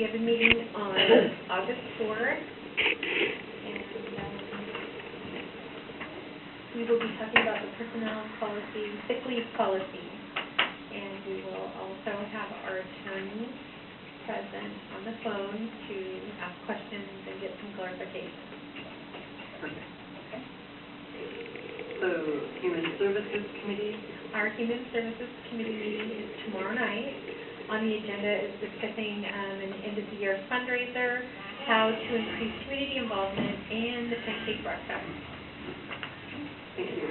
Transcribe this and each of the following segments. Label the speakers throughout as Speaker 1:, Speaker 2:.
Speaker 1: we have a meeting on August 4th, and we will be talking about the personnel policy, sick leave policy, and we will also have our attorney present on the phone to ask questions and get some clarification.
Speaker 2: Okay. So, Human Services Committee?
Speaker 1: Our Human Services Committee meeting is tomorrow night. On the agenda is discussing an end-of-the-year fundraiser, how to increase community involvement, and the pancake breakfast.
Speaker 2: Thank you.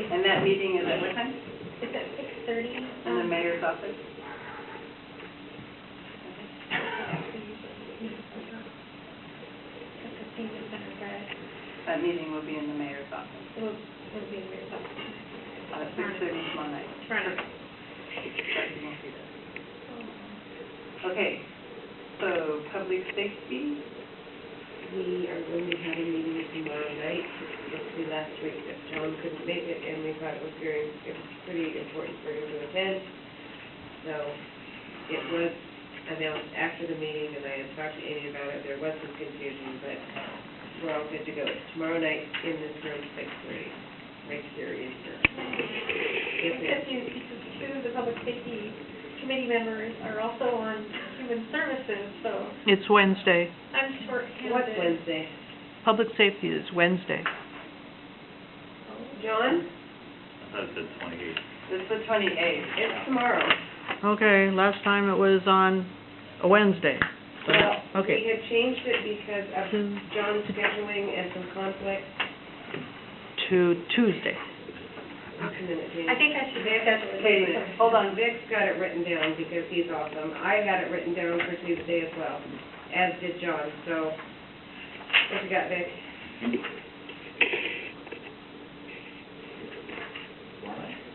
Speaker 2: And that meeting is at what time?
Speaker 1: It's at 6:30.
Speaker 2: In the mayor's office? That meeting will be in the mayor's office.
Speaker 1: It'll be in the mayor's office.
Speaker 2: At 6:30 tomorrow night.
Speaker 1: Tomorrow night.
Speaker 2: Okay, so public safety?
Speaker 3: We are going to have a meeting tomorrow night. It's last week that John couldn't make it, and we thought it was pretty important for him to attend. So it was announced after the meeting, and I had talked to Amy about it. There was some confusion, but we're all good to go. It's tomorrow night in this room, 6:30, right here in here.
Speaker 1: Two of the public safety committee members are also on human services, so
Speaker 4: It's Wednesday.
Speaker 1: I'm short-handed.
Speaker 3: What's Wednesday?
Speaker 4: Public safety is Wednesday.
Speaker 3: John?
Speaker 5: I thought it said 28.
Speaker 2: It's the 28th.
Speaker 3: It's tomorrow.
Speaker 4: Okay, last time it was on a Wednesday. So,
Speaker 3: Well,
Speaker 4: okay.
Speaker 3: we had changed it because of John's scheduling and some conflicts.
Speaker 4: To Tuesday.
Speaker 3: Just a minute, James.
Speaker 1: I think I should schedule it.
Speaker 3: Wait a minute, hold on, Vic's got it written down because he's awesome. I had it written down for Tuesday as well, as did John, so, what you got, Vic?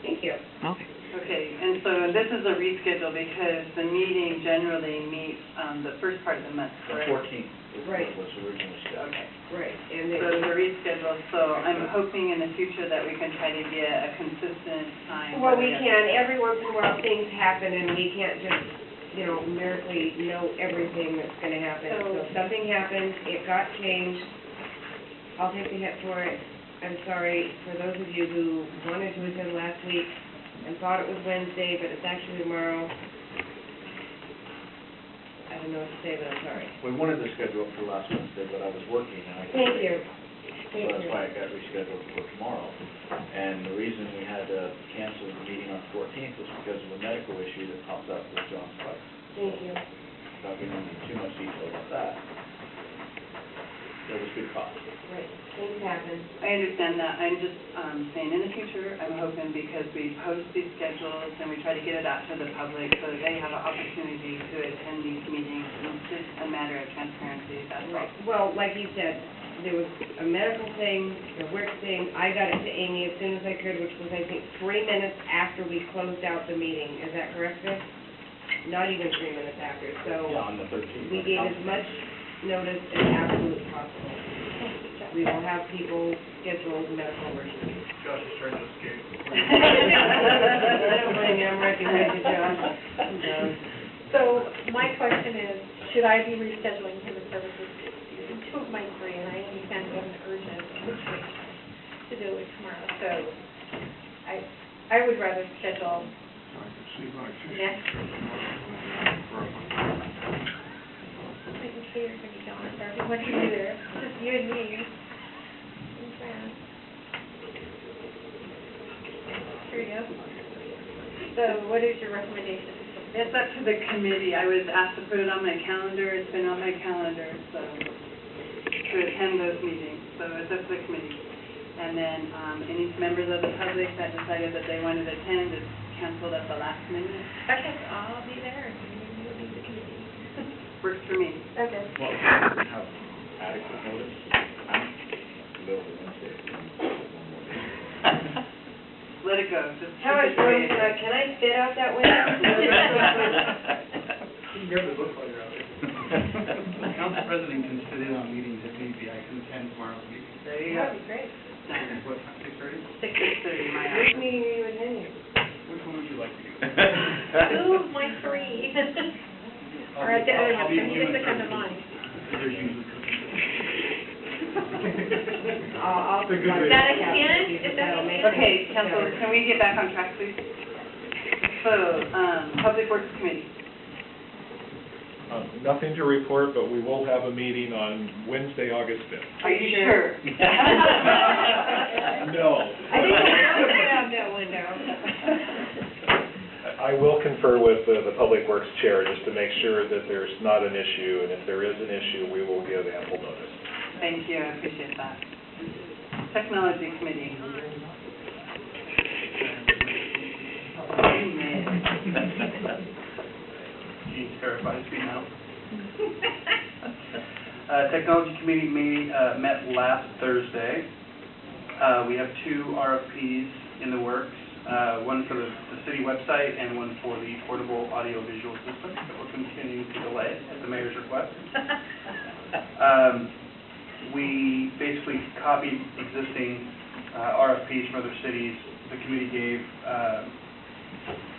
Speaker 3: Thank you.
Speaker 4: Okay.
Speaker 2: Okay, and so this is a reschedule because the meeting generally meets the first part of the month,
Speaker 5: The
Speaker 2: correct?
Speaker 5: 14th
Speaker 3: Right.
Speaker 5: was originally scheduled.
Speaker 2: Okay,
Speaker 3: Right, and
Speaker 2: so it's a reschedule, so I'm hoping in the future that we can try to get a consistent time.
Speaker 3: well, we can, every once in a while things happen and we can't just, miraculously know everything that's gonna happen. So if something happens, it got changed, I'll take the hit for it. I'm sorry for those of you who wanted to attend last week and thought it was Wednesday, but it's actually tomorrow. I don't know what to say, but I'm sorry.
Speaker 5: We wanted to schedule it for last Wednesday, but I was working and I couldn't.
Speaker 3: Thank
Speaker 5: make
Speaker 3: you.
Speaker 5: it. So that's why it got rescheduled for tomorrow. And the reason we had to cancel the meeting on the 14th was because of a medical issue that popped up with John's wife.
Speaker 3: Thank you.
Speaker 5: Not getting into too much detail about that. There was good cause.
Speaker 3: Right, things happen.
Speaker 2: I understand that. I'm just saying in the future, I'm hoping because we post these schedules and we try to get it out to the public so that they have an opportunity to attend these meetings. It's just a matter of transparency, that's all.
Speaker 3: Right, well, like you said, there was a medical thing, a work thing. I got it to Amy as soon as I could, which was, I think, 3 minutes after we closed out the meeting. Is that correct, Vic? Not even 3 minus after, so
Speaker 5: Yeah, on the 13th.
Speaker 3: we gave as much notice as absolutely possible. We will have people schedule medical emergencies.
Speaker 5: Josh is trying to escape.
Speaker 3: I don't blame you, I'm recognizing Josh. I'm done.
Speaker 1: So my question is, should I be rescheduling human services? Two of my three, and I understand we have an urgent situation to do it tomorrow, so I would rather schedule next. I can see you're going to be gone, so everyone can be there, just you and me. Okay. Here you go. So what is your recommendation?
Speaker 2: It's up to the committee. I was asked to put it on my calendar. It's been on my calendar, so to attend those meetings. So it's up to the committee. And then any members of the public that decided that they wanted to attend is canceled at the last minute.
Speaker 1: Okay, I'll be there, and you will be the committee.
Speaker 2: Works for me.
Speaker 1: Okay.
Speaker 5: Well, we have adequate notice. I'm available Wednesday.
Speaker 2: Let it go. Just
Speaker 3: How much room can I fit out that way?
Speaker 6: You barely look like you're out there. The council president can sit in on meetings if need be. I can attend tomorrow's meeting.
Speaker 2: There you go.
Speaker 1: That'd be great.
Speaker 6: What time, 6:30?
Speaker 2: 6:30, my
Speaker 3: Which
Speaker 2: hour.
Speaker 3: meeting are you attending?
Speaker 6: Which one would you like to do?
Speaker 1: Ooh, my three. Or I don't know, some things that come to mind.
Speaker 6: There's usually cookies.
Speaker 3: I'll.
Speaker 6: It's a good way.
Speaker 1: Is that a hint? Is that a hint?
Speaker 2: Okay, council, can we get back on track, please? So, Public Works Committee.
Speaker 7: Nothing to report, but we will have a meeting on Wednesday, August 5th.
Speaker 2: Are you sure?
Speaker 7: No.
Speaker 3: I think we'll get out that window.
Speaker 7: I will confer with the Public Works Chair just to make sure that there's not an issue, and if there is an issue, we will give ample notice.
Speaker 2: Thank you, I appreciate that. Technology Committee.
Speaker 6: He terrifies me now. Technology Committee met last Thursday. We have 2 RFPs in the works, one for the city website and one for the portable audio-visual system that we're continuing to delay at the mayor's request. We basically copied existing RFPs from other cities. The committee gave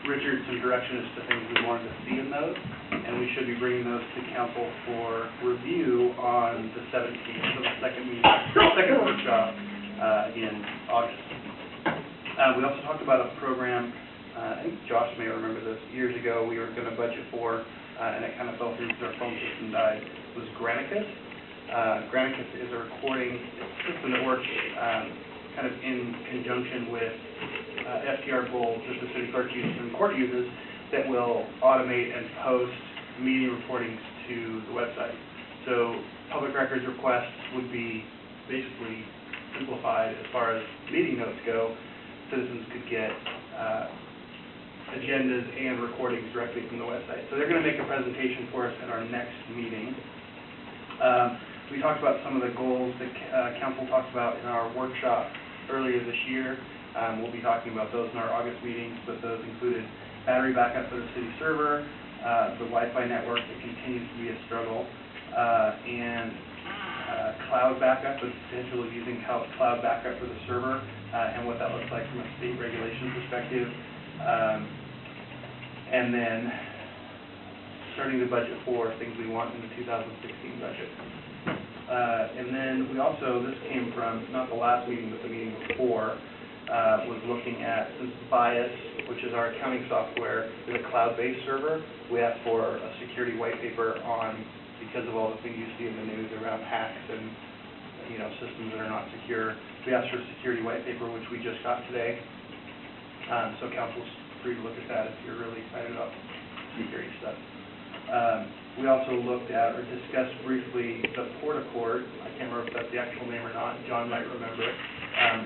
Speaker 6: Richard some direction as to things we wanted to see in those, and we should be bringing those to council for review on the 17th, so the second workshop in August. We also talked about a program, I think Josh may remember this, years ago we were going to budget for, and it kind of fell through because our phone system died, was Granicus. Granicus is a recording system that works kind of in conjunction with FTR goals that the city clerk uses and court uses that will automate and post meeting recordings to the website. So public records requests would be basically simplified as far as meeting notes go. Citizens could get agendas and recordings directly from the website. So they're going to make a presentation for us at our next meeting. We talked about some of the goals that council talked about in our workshop earlier this year. We'll be talking about those in our August meetings, but those included battery backup for the city server, the Wi-Fi network that continues to be a struggle, and cloud backup, the potential of using cloud backup for the server, and what that looks like from a state regulation perspective. And then starting to budget for things we want in the 2016 budget. And then we also, this came from, not the last meeting, but the meeting before, was looking at, since Bias, which is our accounting software, is a cloud-based server, we asked for a security white paper on, because of all the things you see in the news around hacks and, you know, systems that are not secure. We asked for a security white paper, which we just got today. So council's free to look at that if you're really excited about security stuff. We also looked at or discussed briefly the Portacord. I can't remember if that's the actual name or not. John might remember it.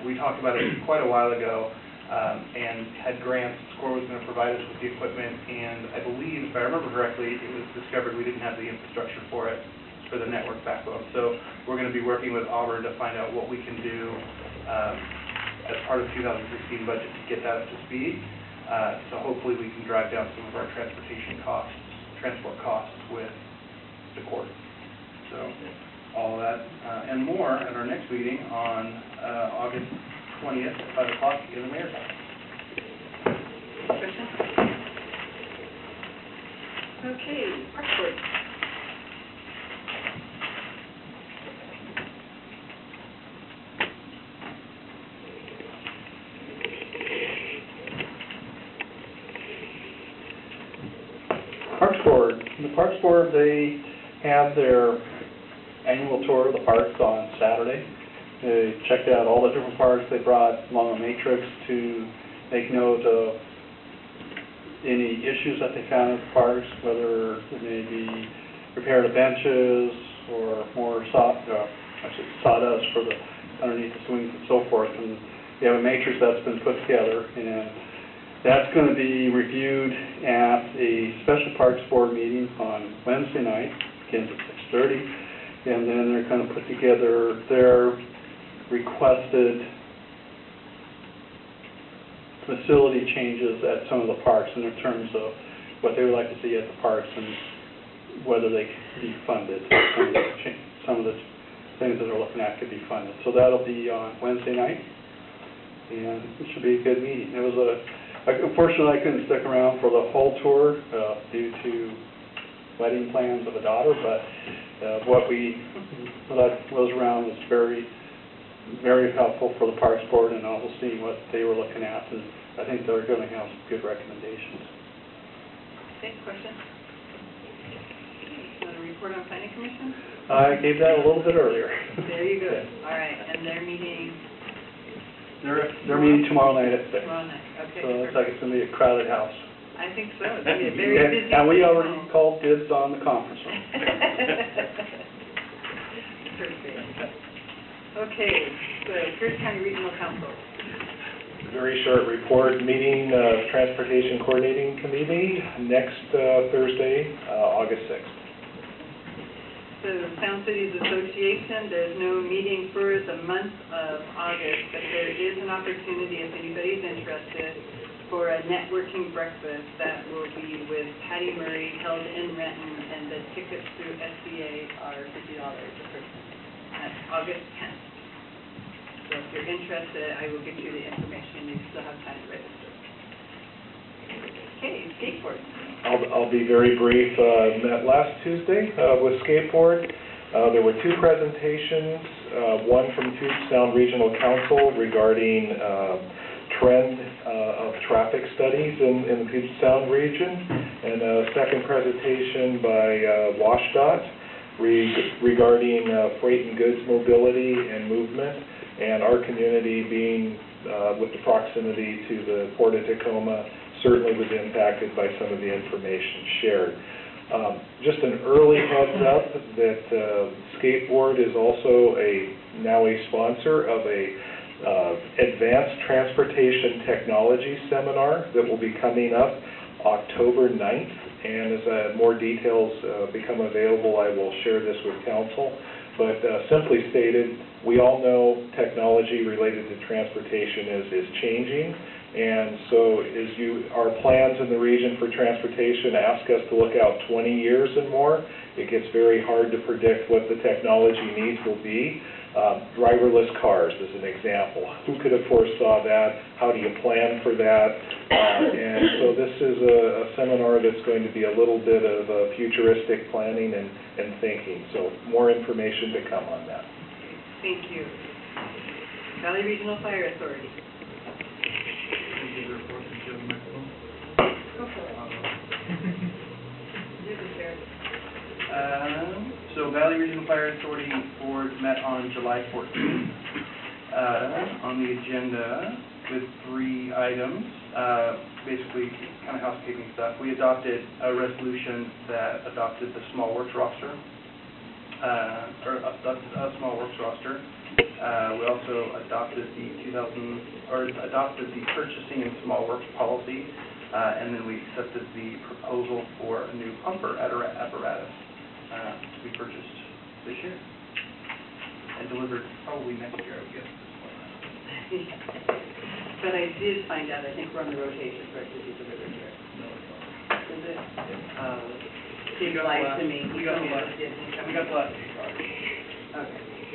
Speaker 6: We talked about it quite a while ago and had grants. SCORE was going to provide us with the equipment, and I believe, if I remember correctly, it was discovered we didn't have the infrastructure for it, for the network backbone. So we're going to be working with Auburn to find out what we can do as part of the 2016 budget to get that up to speed. So hopefully we can drive down some of our transport costs with the court. So all of that and more at our next meeting on August 20th at 5 o'clock in the mayor's office.
Speaker 1: Okay, Park Board.
Speaker 8: The Parks Board, they had their annual tour of the parks on Saturday. They checked out all the different parks. They brought along a matrix to make note of any issues that they found at the parks, whether it may be repair to benches or more sawdust for the underneath the swings and so forth. And we have a matrix that's been put together, and that's going to be reviewed at a special Parks Board meeting on Wednesday night, begins at 6:30, and then they're going to put together their requested facility changes at some of the parks in terms of what they would like to see at the parks and whether they can be funded. Some of the things that they're looking at could be funded. So that'll be on Wednesday night, and it should be a good meeting. It was unfortunately, I couldn't stick around for the whole tour due to wedding plans of a daughter, but what was around was very, very helpful for the Parks Board and also seeing what they were looking at, and I think they're going to have some good recommendations.
Speaker 2: Okay, question? So the report on planning commission?
Speaker 8: I gave that a little bit earlier.
Speaker 2: There you go. All right, and they're meeting
Speaker 8: They're meeting tomorrow night at 6.
Speaker 2: tomorrow night. Okay.
Speaker 8: So it looks like it's going to be a crowded house.
Speaker 2: I think so. It's going to be a very busy.
Speaker 8: And we
Speaker 2: city
Speaker 8: already
Speaker 2: hall.
Speaker 8: called dibs on the conference room.
Speaker 2: Perfect. Okay, so Pierce County Regional Council.
Speaker 7: Very short report, meeting, Transportation Coordinating Committee next Thursday, August 6th.
Speaker 2: So Sound Cities Association, there's no meeting for the month of August, but there is an opportunity, if anybody's interested, for a networking breakfast that will be with Patty Murray, held in Renton, and the tickets through SBA are $50 a person. That's August 10th. So if you're interested, I will get you the information. You still have time to register. Okay, skateboard.
Speaker 7: I'll be very brief. Met last Tuesday with Skateboard. There were two presentations, one from Puget Sound Regional Council regarding trend of traffic studies in the Puget Sound region, and a second presentation by WashDOT regarding freight and goods mobility and movement, and our community being, with the proximity to the Port of Tacoma, certainly was impacted by some of the information shared. Just an early heads up that Skateboard is also now a sponsor of a Advanced Transportation Technology Seminar that will be coming up October 9th, and as more details become available, I will share this with council. But simply stated, we all know technology related to transportation is changing, and so as our plans in the region for transportation ask us to look out 20 years and more, it gets very hard to predict what the technology needs will be. Driverless cars is an example. Who could have foresaw that? How do you plan for that? And so this is a seminar that's going to be a little bit of futuristic planning and thinking. So more information to come on that.
Speaker 2: Thank you. Valley Regional Fire Authority. Go for it. You're the chair.
Speaker 6: So Valley Regional Fire Authority Board met on July 14th. On the agenda with 3 items, basically kind of housekeeping stuff. We adopted a resolution that adopted the small works roster, adopted a small works roster. We also adopted adopted the purchasing and small works policy, and then we accepted the proposal for a new pumper apparatus to be purchased this year and delivered probably next year, I would guess, at this point.
Speaker 2: But I did find out, I think we're on the rotation for it to be delivered here.
Speaker 6: No, it's not.
Speaker 2: Is it?
Speaker 6: We
Speaker 2: Seems
Speaker 6: got the
Speaker 2: like
Speaker 6: last-
Speaker 2: to me.
Speaker 6: we got the last-
Speaker 2: Didn't come
Speaker 6: We got the last 8 cars.
Speaker 2: Okay.